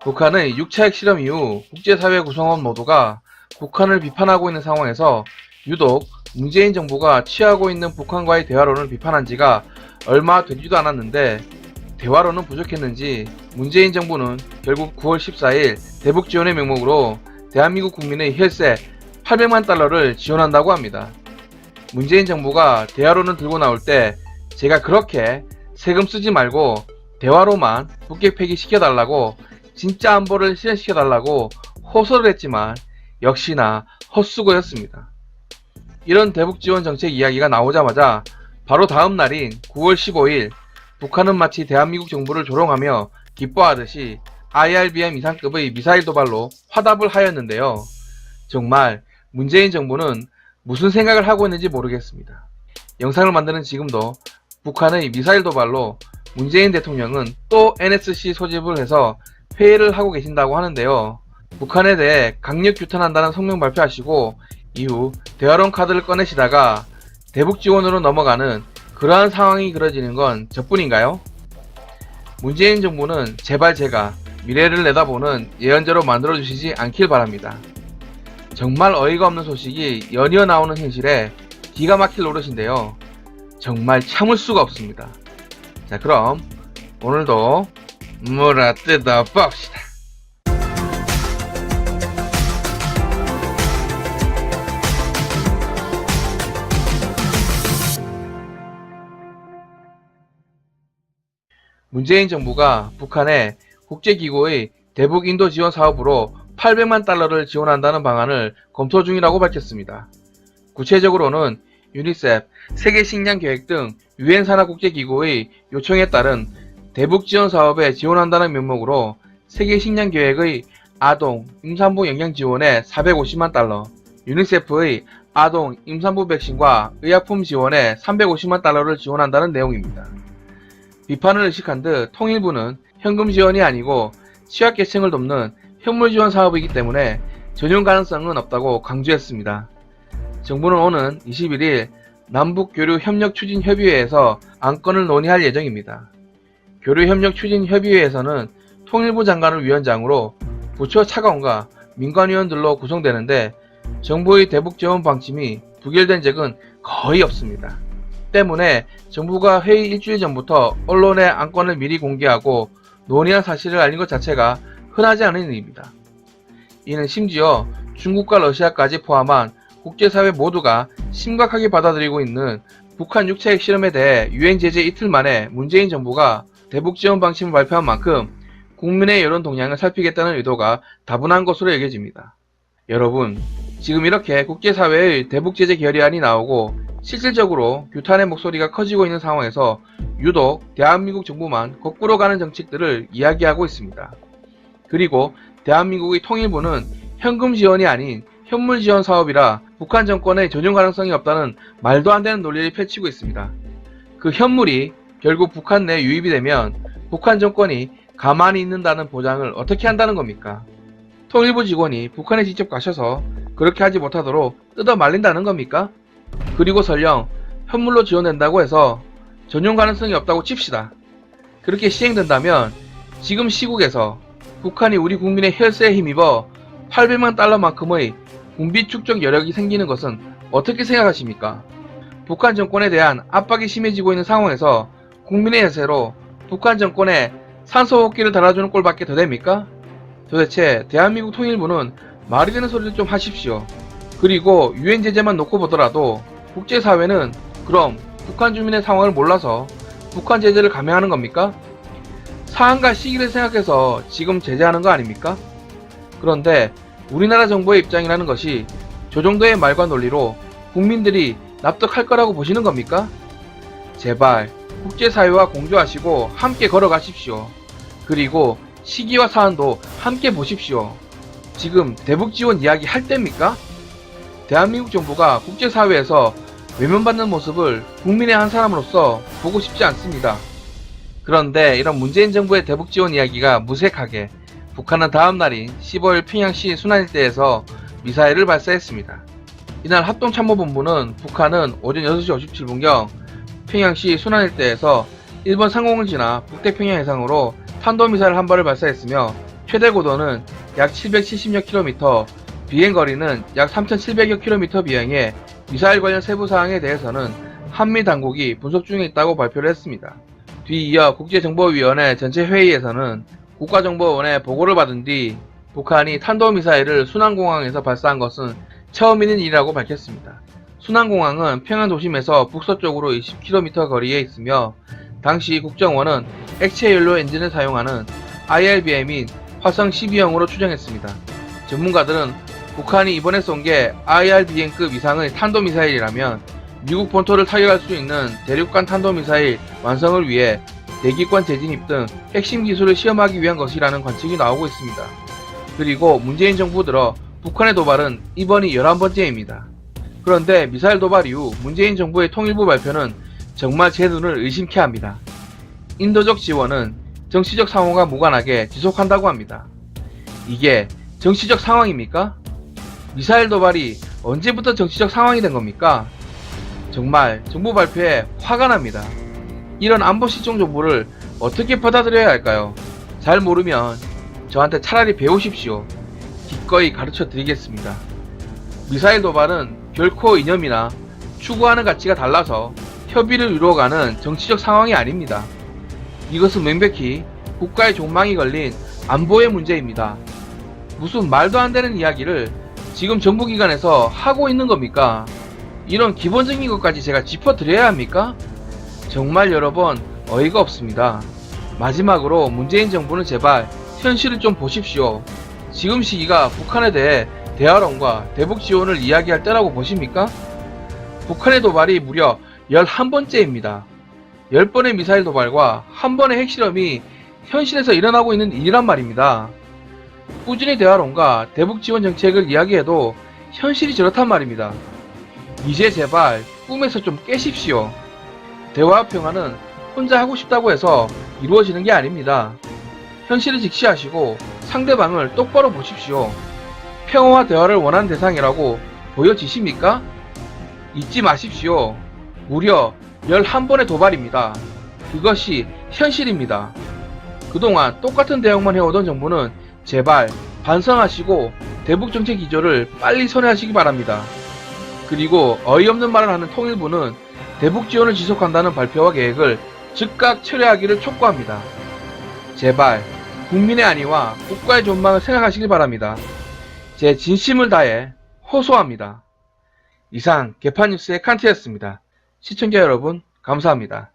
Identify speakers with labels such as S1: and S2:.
S1: 북한의 6차 핵실험 이후 국제사회 구성원 모두가 북한을 비판하고 있는 상황에서 유독 문재인 정부가 취하고 있는 북한과의 대화론을 비판한 지가 얼마 되지도 않았는데 대화론은 부족했는지 문재인 정부는 결국 9월 14일 대북 지원의 명목으로 대한민국 국민의 혈세 800만 달러를 지원한다고 합니다. 문재인 정부가 대화론을 들고 나올 때 제가 그렇게 세금 쓰지 말고 대화로만 북핵 폐기시켜달라고 진짜 안보를 실현시켜달라고 호소를 했지만 역시나 헛수고였습니다. 이런 대북지원 정책 이야기가 나오자마자 바로 다음 날인 9월 15일 북한은 마치 대한민국 정부를 조롱하며 기뻐하듯이 IRBM 이상급의 미사일 도발로 화답을 하였는데요. 정말 문재인 정부는 무슨 생각을 하고 있는지 모르겠습니다. 영상을 만드는 지금도 북한의 미사일 도발로 문재인 대통령은 또 NSC 소집을 해서 회의를 하고 계신다고 하는데요. 북한에 대해 강력 규탄한다는 성명 발표하시고 이후 대화론 카드를 꺼내시다가 대북 지원으로 넘어가는 그러한 상황이 그려지는 건 저뿐인가요? 문재인 정부는 제발 제가 미래를 내다보는 예언자로 만들어주시지 않길 바랍니다. 정말 어이가 없는 소식이 연이어 나오는 현실에 기가 막힐 노릇인데요. 정말 참을 수가 없습니다. 자, 그럼 오늘도 물어뜯어 봅시다. 문재인 정부가 북한에 국제기구의 대북 인도 지원 사업으로 800만 달러를 지원한다는 방안을 검토 중이라고 밝혔습니다. 구체적으로는 유니세프, 세계식량계획 등 유엔 산하 국제기구의 요청에 따른 대북 지원 사업에 지원한다는 명목으로 세계식량계획의 아동, 임산부 영양 지원에 450만 달러, 유니세프의 아동, 임산부 백신과 의약품 지원에 350만 달러를 지원한다는 내용입니다. 비판을 의식한 듯 통일부는 현금 지원이 아니고 취약계층을 돕는 현물 지원 사업이기 때문에 전용 가능성은 없다고 강조했습니다. 정부는 오는 21일 남북교류협력추진협의회에서 안건을 논의할 예정입니다. 교류협력추진협의회에서는 통일부 장관을 위원장으로 부처 차관과 민관위원들로 구성되는데 정부의 대북 지원 방침이 부결된 적은 거의 없습니다. 때문에 정부가 회의 일주일 전부터 언론에 안건을 미리 공개하고 논의한 사실을 알린 것 자체가 흔하지 않은 일입니다. 이는 심지어 중국과 러시아까지 포함한 국제사회 모두가 심각하게 받아들이고 있는 북한 6차 핵실험에 대해 유엔 제재 이틀 만에 문재인 정부가 대북 지원 방침을 발표한 만큼 국민의 여론 동향을 살피겠다는 의도가 다분한 것으로 여겨집니다. 여러분, 지금 이렇게 국제사회의 대북 제재 결의안이 나오고 실질적으로 규탄의 목소리가 커지고 있는 상황에서 유독 대한민국 정부만 거꾸로 가는 정책들을 이야기하고 있습니다. 그리고 대한민국의 통일부는 현금 지원이 아닌 현물 지원 사업이라 북한 정권의 전용 가능성이 없다는 말도 안 되는 논리를 펼치고 있습니다. 그 현물이 결국 북한 내 유입이 되면 북한 정권이 가만히 있는다는 보장을 어떻게 한다는 겁니까? 통일부 직원이 북한에 직접 가셔서 그렇게 하지 못하도록 뜯어 말린다는 겁니까? 그리고 설령 현물로 지원된다고 해서 전용 가능성이 없다고 칩시다. 그렇게 시행된다면 지금 시국에서 북한이 우리 국민의 혈세에 힘입어 800만 달러만큼의 군비 축적 여력이 생기는 것은 어떻게 생각하십니까? 북한 정권에 대한 압박이 심해지고 있는 상황에서 국민의 혈세로 북한 정권에 산소호흡기를 달아주는 꼴밖에 더 됩니까? 도대체 대한민국 통일부는 말이 되는 소리를 좀 하십시오. 그리고 유엔 제재만 놓고 보더라도 국제사회는 그럼 북한 주민의 상황을 몰라서 북한 제재를 감행하는 겁니까? 사안과 시기를 생각해서 지금 제재하는 거 아닙니까? 그런데 우리나라 정부의 입장이라는 것이 저 정도의 말과 논리로 국민들이 납득할 거라고 보시는 겁니까? 제발 국제사회와 공조하시고 함께 걸어가십시오. 그리고 시기와 사안도 함께 보십시오. 지금 대북지원 이야기 할 때입니까? 대한민국 정부가 국제사회에서 외면받는 모습을 국민의 한 사람으로서 보고 싶지 않습니다. 그런데 이런 문재인 정부의 대북지원 이야기가 무색하게 북한은 다음 날인 15일 평양시 순안 일대에서 미사일을 발사했습니다. 이날 합동참모본부는 북한은 오전 6시 57분경 평양시 순안 일대에서 일본 상공을 지나 북태평양 해상으로 탄도미사일 한 발을 발사했으며 최대 고도는 약 770여 킬로미터, 비행거리는 약 3700여 킬로미터 비행해 미사일 관련 세부 사항에 대해서는 한미 당국이 분석 중에 있다고 발표를 했습니다. 뒤이어 국제정보위원회 전체 회의에서는 국가정보원의 보고를 받은 뒤 북한이 탄도미사일을 순안공항에서 발사한 것은 처음인 일이라고 밝혔습니다. 순안공항은 평양 도심에서 북서쪽으로 20km 거리에 있으며 당시 국정원은 액체연료 엔진을 사용하는 IRBM인 화성 12형으로 추정했습니다. 전문가들은 북한이 이번에 쏜 게 IRBM급 이상의 탄도미사일이라면 미국 본토를 타격할 수 있는 대륙간 탄도미사일 완성을 위해 대기권 재진입 등 핵심 기술을 시험하기 위한 것이라는 관측이 나오고 있습니다. 그리고 문재인 정부 들어 북한의 도발은 이번이 11번째입니다. 그런데 미사일 도발 이후 문재인 정부의 통일부 발표는 정말 제 눈을 의심케 합니다. 인도적 지원은 정치적 상황과 무관하게 지속한다고 합니다. 이게 정치적 상황입니까? 미사일 도발이 언제부터 정치적 상황이 된 겁니까? 정말 정부 발표에 화가 납니다. 이런 안보 실종 정보를 어떻게 받아들여야 할까요? 잘 모르면 저한테 차라리 배우십시오. 기꺼이 가르쳐 드리겠습니다. 미사일 도발은 결코 이념이나 추구하는 가치가 달라서 협의를 이루어가는 정치적 상황이 아닙니다. 이것은 명백히 국가의 존망이 걸린 안보의 문제입니다. 무슨 말도 안 되는 이야기를 지금 정부기관에서 하고 있는 겁니까? 이런 기본적인 것까지 제가 짚어드려야 합니까? 정말 여러 번 어이가 없습니다. 마지막으로 문재인 정부는 제발 현실을 좀 보십시오. 지금 시기가 북한에 대해 대화론과 대북 지원을 이야기할 때라고 보십니까? 북한의 도발이 무려 11번째입니다. 10번의 미사일 도발과 1번의 핵실험이 현실에서 일어나고 있는 일이란 말입니다. 꾸준히 대화론과 대북 지원 정책을 이야기해도 현실이 저렇단 말입니다. 이제 제발 꿈에서 좀 깨십시오. 대화와 평화는 혼자 하고 싶다고 해서 이루어지는 게 아닙니다. 현실을 직시하시고 상대방을 똑바로 보십시오. 평화와 대화를 원하는 대상이라고 보여지십니까? 잊지 마십시오. 무려 11번의 도발입니다. 그것이 현실입니다. 그동안 똑같은 대응만 해오던 정부는 제발 반성하시고 대북정책 기조를 빨리 선회하시기 바랍니다. 그리고 어이없는 말을 하는 통일부는 대북 지원을 지속한다는 발표와 계획을 즉각 철회하기를 촉구합니다. 제발 국민의 안위와 국가의 존망을 생각하시길 바랍니다. 제 진심을 다해 호소합니다. 이상 개판뉴스의 칸트였습니다. 시청자 여러분 감사합니다.